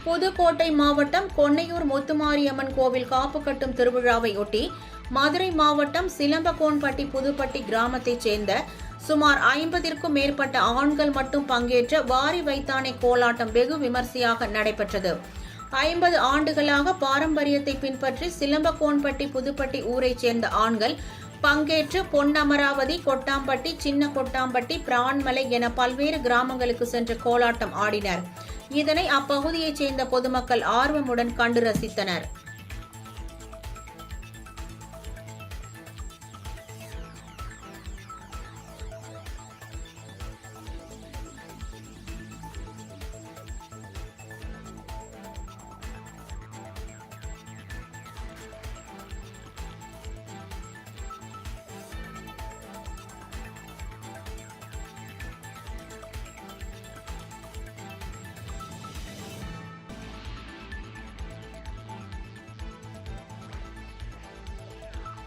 புதுக்கோட்டை மாவட்டம் கொன்னையூர் முத்துமாரியம்மன் கோவில் காப்பு கட்டும் திருவிழாவையொட்டி மதுரை மாவட்டம் சிலம்பகோன்பட்டி புதுப்பட்டி கிராமத்தைச் சேர்ந்த சுமார் 50ற்கும் மேற்பட்ட ஆண்கள் மட்டும் பங்கேற்ற வாரி வைத்தானை கோலாட்டம் வெகு விமர்சையாக நடைபெற்றது. 50 ஆண்டுகளாக பாரம்பரியத்தை பின்பற்றி சிலம்பகோன்பட்டி புதுப்பட்டி ஊரைச் சேர்ந்த ஆண்கள் பங்கேற்று பொன்னமராவதி, கொட்டாம்பட்டி, சின்ன கொட்டாம்பட்டி, பிரான்மலை என பல்வேறு கிராமங்களுக்கு சென்று கோலாட்டம் ஆடினர். இதனை அப்பகுதியைச் சேர்ந்த பொதுமக்கள் ஆர்வமுடன் கண்டு ரசித்தனர்.